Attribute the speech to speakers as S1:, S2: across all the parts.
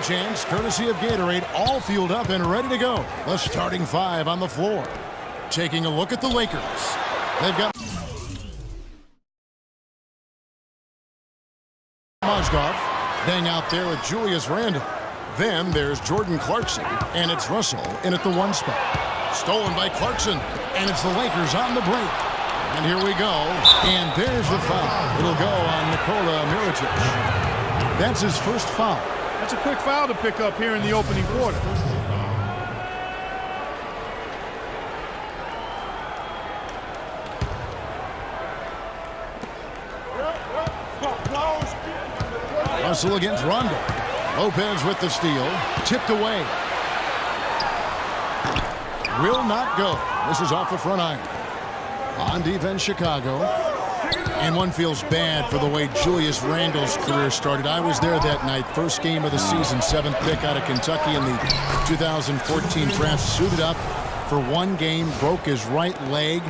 S1: chance, courtesy of Gatorade, all fueled up and ready to go. The starting five on the floor. Taking a look at the Lakers. They've got Mozgov. Dang out there with Julius Randle. Then there's Jordan Clarkson, and it's Russell in at the 1 spot. Stolen by Clarkson, and it's the Lakers on the break. And here we go, and there's the foul. It'll go on Nikola Mirotic. That's his first foul.
S2: That's a quick foul to pick up here in the opening quarter.
S1: Russell against Rondo. Lopez with the steal. Tipped away. Will not go. This is off the front iron. On defense, Chicago. And one feels bad for the way Julius Randle's career started. I was there that night. First game of the season. 7th pick out of Kentucky in the 2014 draft. Suited up for one game. Broke his right leg.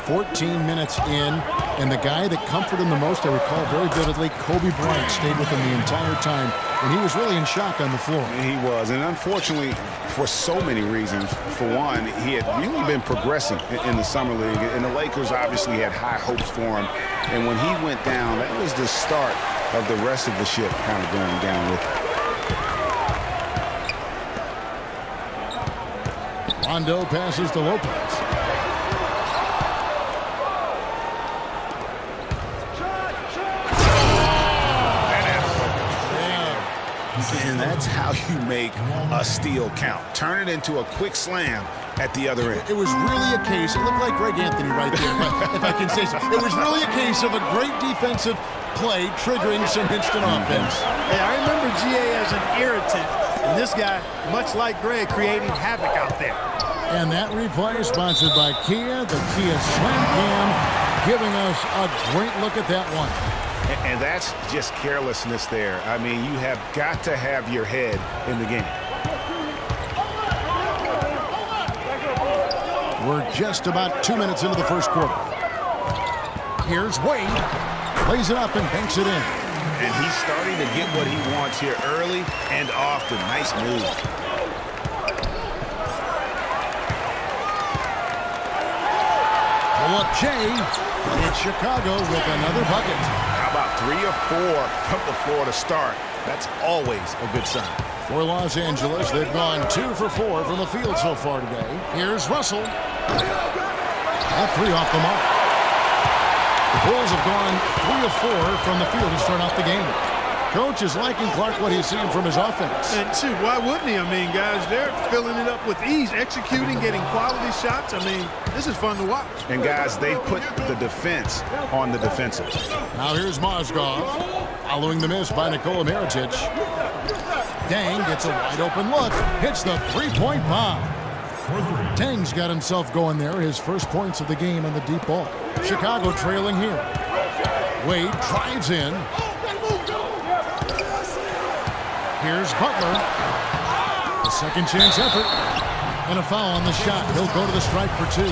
S1: 14 minutes in, and the guy that comforted him the most, I recall very vividly, Kobe Bryant stayed with him the entire time, and he was really in shock on the floor.
S3: He was, and unfortunately, for so many reasons. For one, he had really been progressing in the summer league, and the Lakers obviously had high hopes for him, and when he went down, that was the start of the rest of the ship kind of going down with him.
S1: Rondo passes to Lopez.
S3: And that's how you make a steal count. Turn it into a quick slam at the other end.
S1: It was really a case, it looked like Greg Anthony right there, but if I can say so. It was really a case of a great defensive play triggering some instant offense.
S2: Hey, I remember GA as an irritant, and this guy, much like Greg, creating havoc out there.
S1: And that replay is sponsored by Kia, the Kia Slam Cam, giving us a great look at that one.
S3: And that's just carelessness there. I mean, you have got to have your head in the game.
S1: We're just about 2 minutes into the first quarter. Here's Wade. Plays it up and banks it in.
S3: And he's starting to get what he wants here early and often. Nice move.
S1: Pull up Jay. It's Chicago with another bucket.
S3: How about 3 or 4 from the floor to start? That's always a good sign.
S1: For Los Angeles, they've gone 2 for 4 from the field so far today. Here's Russell. That 3 off the mark. The Bulls have gone 3 of 4 from the field to start out the game. Coach is liking Clark what he's seeing from his offense.
S2: And shoot, why wouldn't he? I mean, guys, they're filling it up with ease, executing, getting quality shots. I mean, this is fun to watch.
S3: And guys, they've put the defense on the defensive.
S1: Now here's Mozgov, following the miss by Nikola Mirotic. Dang gets a wide open look, hits the three-point bomb. Dang's got himself going there, his first points of the game on the deep ball. Chicago trailing here. Wade drives in. Here's Butler. A second chance effort. And a foul on the shot. He'll go to the stripe for 2.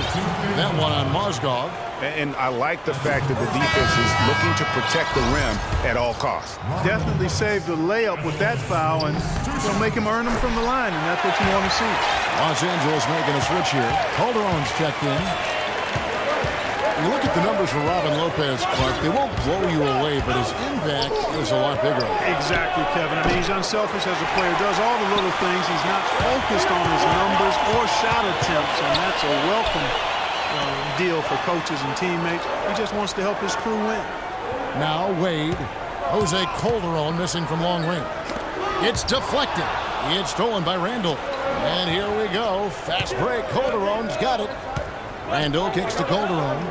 S1: That one on Mozgov.
S3: And I like the fact that the defense is looking to protect the rim at all costs.
S2: Definitely saved the layup with that foul, and it'll make him earn them from the line, and that's what you want to see.
S1: Los Angeles making a switch here. Calderon's checked in. You look at the numbers for Robin Lopez, Clark, they won't blow you away, but his impact is a lot bigger.
S2: Exactly, Kevin. I mean, he's unselfish as a player, does all the little things. He's not focused on his numbers or shot attempts, and that's a welcome deal for coaches and teammates. He just wants to help his crew win.
S1: Now Wade. Jose Calderon missing from long range. It's deflected. It's stolen by Randle. And here we go. Fast break. Calderon's got it. Randle kicks to Calderon.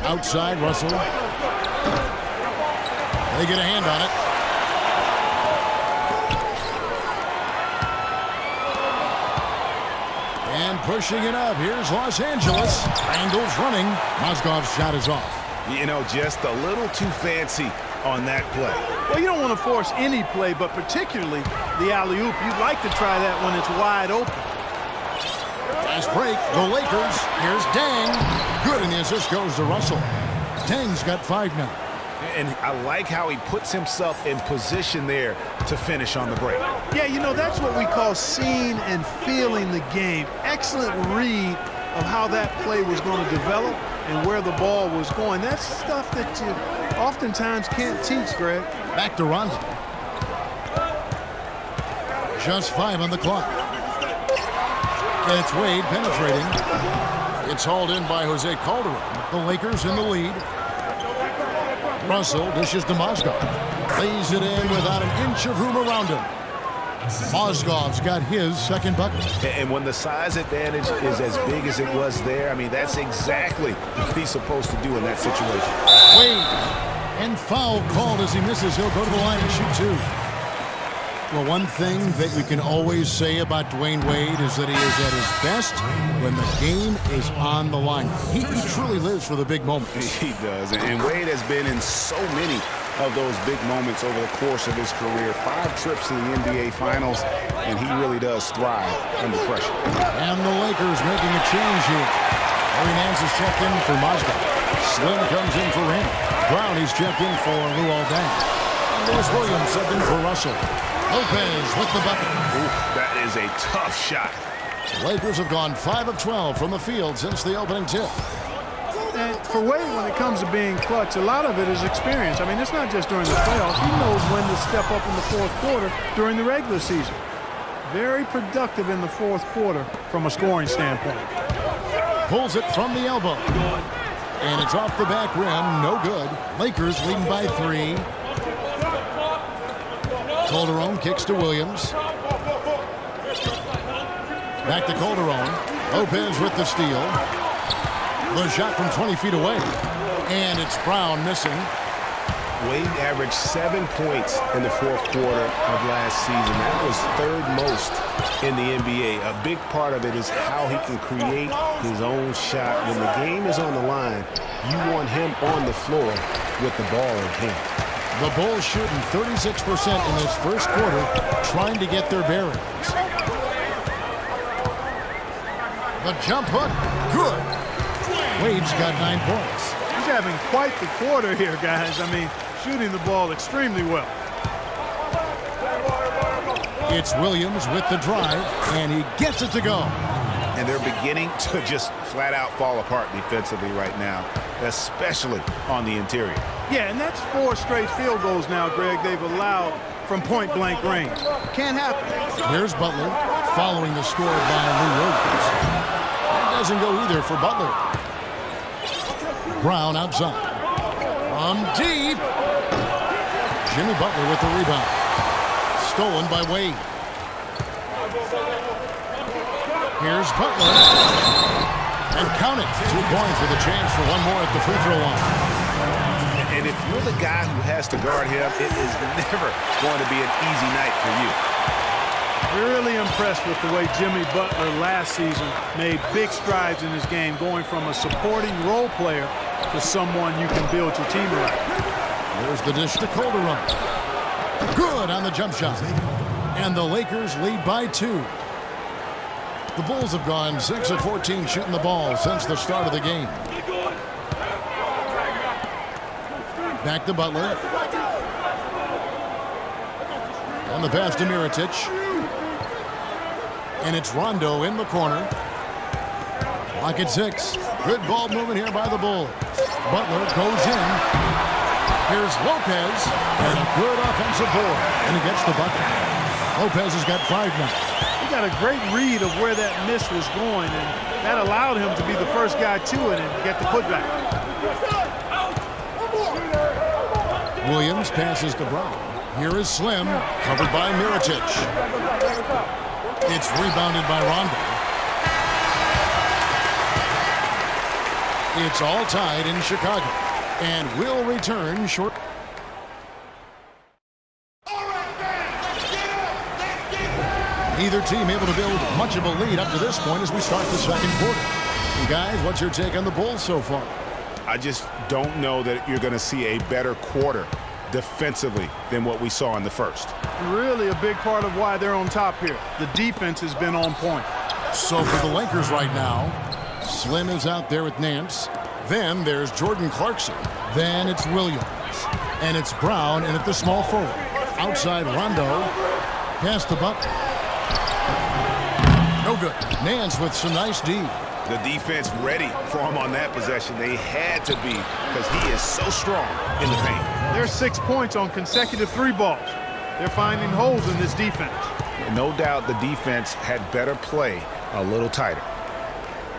S1: Outside, Russell. They get a hand on it. And pushing it up. Here's Los Angeles. Randle's running. Mozgov's shot is off.
S3: You know, just a little too fancy on that play.
S2: Well, you don't want to force any play, but particularly the alley-oop. You'd like to try that when it's wide open.
S1: Fast break, the Lakers. Here's Dang. Good, and the assist goes to Russell. Dang's got 5 now.
S3: And I like how he puts himself in position there to finish on the break.
S2: Yeah, you know, that's what we call seeing and feeling the game. Excellent read of how that play was going to develop and where the ball was going. That's stuff that you oftentimes can't teach, Greg.
S1: Back to Rondo. Just 5 on the clock. It's Wade penetrating. It's hauled in by Jose Calderon. The Lakers in the lead. Russell dishes to Mozgov. Lays it in without an inch of room around him. Mozgov's got his second bucket.
S3: And when the size advantage is as big as it was there, I mean, that's exactly what he's supposed to do in that situation.
S1: Wade. And foul called as he misses. He'll go to the line and shoot 2. Well, one thing that we can always say about Dwayne Wade is that he is at his best when the game is on the line. He truly lives for the big moments.
S3: He does, and Wade has been in so many of those big moments over the course of his career. 5 trips to the NBA Finals, and he really does thrive under pressure.
S1: And the Lakers making a change here. Larry Nance is checked in for Mozgov. Slim comes in for Randall. Brown is checked in for Lou Aldang. And Lewis Williams subbed in for Russell. Lopez with the bucket.
S3: Ooh, that is a tough shot.
S1: The Lakers have gone 5 of 12 from the field since the opening tip.
S2: And for Wade, when it comes to being clutch, a lot of it is experience. I mean, it's not just during the playoffs. He knows when to step up in the fourth quarter during the regular season. Very productive in the fourth quarter from a scoring standpoint.
S1: Pulls it from the elbow. And it's off the back rim. No good. Lakers leading by 3. Calderon kicks to Williams. Back to Calderon. Lopez with the steal. The shot from 20 feet away. And it's Brown missing.
S3: Wade averaged 7 points in the fourth quarter of last season. That was 3rd most in the NBA. A big part of it is how he can create his own shot. When the game is on the line, you want him on the floor with the ball in hand.
S1: The Bulls shooting 36% in this first quarter, trying to get their bearings. The jump hook, good. Wade's got 9 points.
S2: He's having quite the quarter here, guys. I mean, shooting the ball extremely well.
S1: It's Williams with the drive, and he gets it to go.
S3: And they're beginning to just flat out fall apart defensively right now, especially on the interior.
S2: Yeah, and that's 4 straight field goals now, Greg, they've allowed from point-blank range. Can't happen.
S1: Here's Butler following the score by Lou Williams. It doesn't go either for Butler. Brown outside. From deep. Jimmy Butler with the rebound. Stolen by Wade. Here's Butler. And count it. 2 points with a chance for one more at the free throw line.
S3: And if you're the guy who has to guard him, it is never going to be an easy night for you.
S2: Really impressed with the way Jimmy Butler last season made big strides in his game, going from a supporting role player to someone you can build your team around.
S1: There's the dish to Calderon. Good on the jump shot. And the Lakers lead by 2. The Bulls have gone 6 of 14 shooting the ball since the start of the game. Back to Butler. And the pass to Mirotic. And it's Rondo in the corner. Clock at 6. Good ball movement here by the Bulls. Butler goes in. Here's Lopez. And a good offensive board. And he gets the bucket. Lopez has got 5 now.
S2: He got a great read of where that miss was going, and that allowed him to be the first guy to it and get the putback.
S1: Williams passes to Brown. Here is Slim, covered by Mirotic. It's rebounded by Rondo. It's all tied in Chicago, and will return short. Neither team able to build much of a lead up to this point as we start the second quarter. You guys, what's your take on the Bulls so far?
S3: I just don't know that you're going to see a better quarter defensively than what we saw in the first.
S2: Really a big part of why they're on top here. The defense has been on point.
S1: So for the Lakers right now, Slim is out there with Nance. Then there's Jordan Clarkson. Then it's Williams. And it's Brown in at the small forward. Outside Rondo. Pass to Buck. No good. Nance with some nice D.
S3: The defense ready for him on that possession. They had to be because he is so strong in the paint.
S2: There's 6 points on consecutive 3 balls. They're finding holes in this defense.
S3: No doubt the defense had better play a little tighter.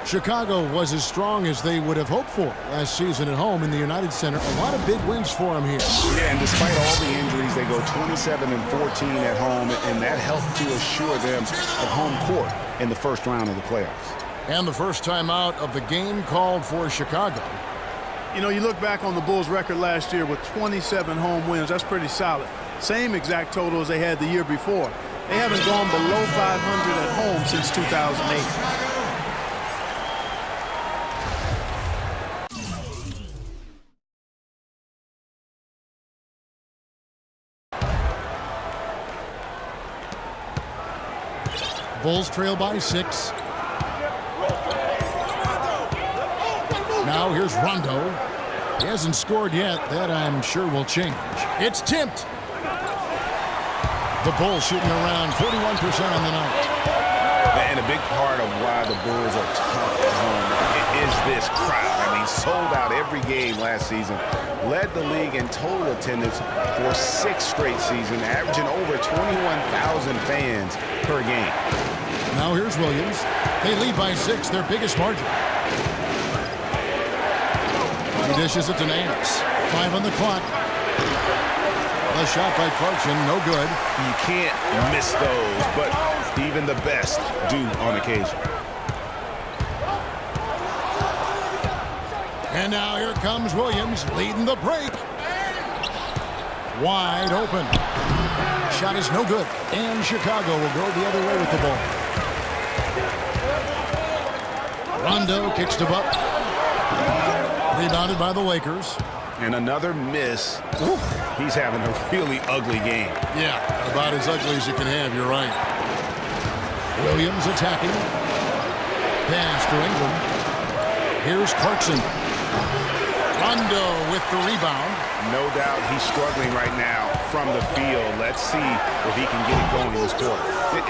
S1: Chicago was as strong as they would have hoped for last season at home in the United Center. A lot of big wins for them here.
S3: Yeah, and despite all the injuries, they go 27-14 at home, and that helped to assure them of home court in the first round of the playoffs.
S1: And the first time out of the game called for Chicago.
S2: You know, you look back on the Bulls' record last year with 27 home wins. That's pretty solid. Same exact total as they had the year before. They haven't gone below 500 at home since 2008.
S1: Bulls trail by 6. Now here's Rondo. He hasn't scored yet. That I'm sure will change. It's tipped. The Bulls shooting around 41% on the night.
S3: And a big part of why the Bulls are tough at home is this crowd. I mean, sold out every game last season. Led the league in total attendance for 6 straight seasons, averaging over 21,000 fans per game.
S1: Now here's Williams. They lead by 6, their biggest margin. He dishes it to Nance. 5 on the clock. A shot by Clarkson, no good.
S3: You can't miss those, but even the best do on occasion.
S1: And now here comes Williams leading the break. Wide open. Shot is no good. And Chicago will go the other way with the ball. Rondo kicks to Buck. Rebounded by the Lakers.
S3: And another miss. Ooh, he's having a really ugly game.
S1: Yeah, about as ugly as you can have, you're right. Williams attacking. Pass to Ingram. Here's Clarkson. Rondo with the rebound.
S3: No doubt he's struggling right now from the field. Let's see if he can get it going this quarter.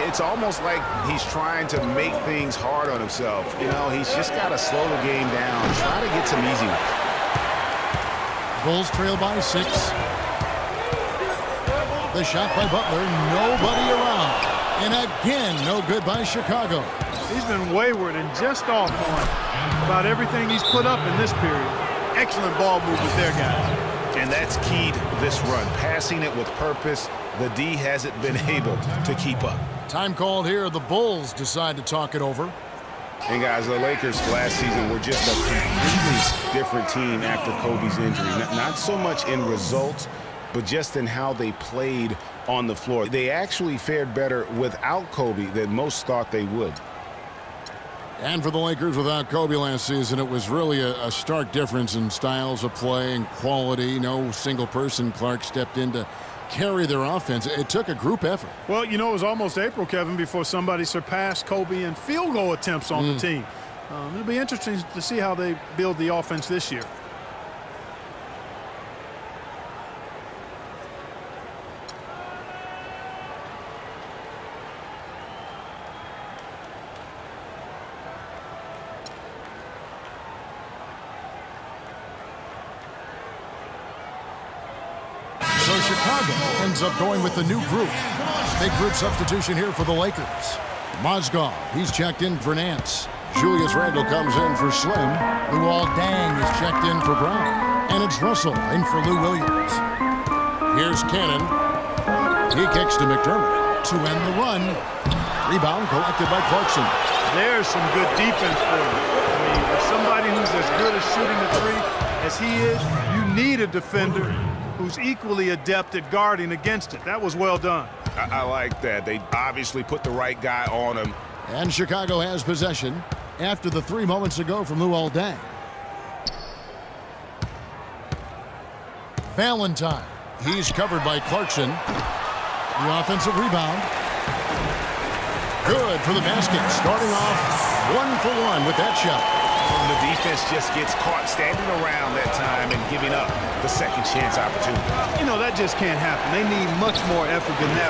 S3: It's almost like he's trying to make things hard on himself. You know, he's just got to slow the game down, try to get some easy ones.
S1: Bulls trail by 6. The shot by Butler, nobody around. And again, no good by Chicago.
S2: He's been wayward and just off on about everything he's put up in this period. Excellent ball movement there, guys.
S3: And that's key to this run, passing it with purpose. The D hasn't been able to keep up.
S1: Time called here. The Bulls decide to talk it over.
S3: And guys, the Lakers last season were just a completely different team after Kobe's injury. Not so much in results, but just in how they played on the floor. They actually fared better without Kobe than most thought they would.
S1: And for the Lakers without Kobe last season, it was really a stark difference in styles of play and quality. No single person, Clark, stepped in to carry their offense. It took a group effort.
S2: Well, you know, it was almost April, Kevin, before somebody surpassed Kobe in field goal attempts on the team. It'll be interesting to see how they build the offense this year.
S1: So Chicago ends up going with the new group. Big group substitution here for the Lakers. Mozgov, he's checked in for Nance. Julius Randle comes in for Slim. Luol Deng is checked in for Brown. And it's Russell in for Lou Williams. Here's Cannon. He kicks to McDermott to end the run. Rebound collected by Clarkson.
S2: There's some good defense for you. I mean, for somebody who's as good at shooting the three as he is, you need a defender who's equally adept at guarding against it. That was well done.
S3: I like that. They obviously put the right guy on him.
S1: And Chicago has possession after the 3 moments ago from Luol Deng. Valentine. He's covered by Clarkson. The offensive rebound. Good for the basket. Starting off 1 for 1 with that shot.
S3: The defense just gets caught standing around that time and giving up the second chance opportunity.
S2: You know, that just can't happen. They need much more effort than that.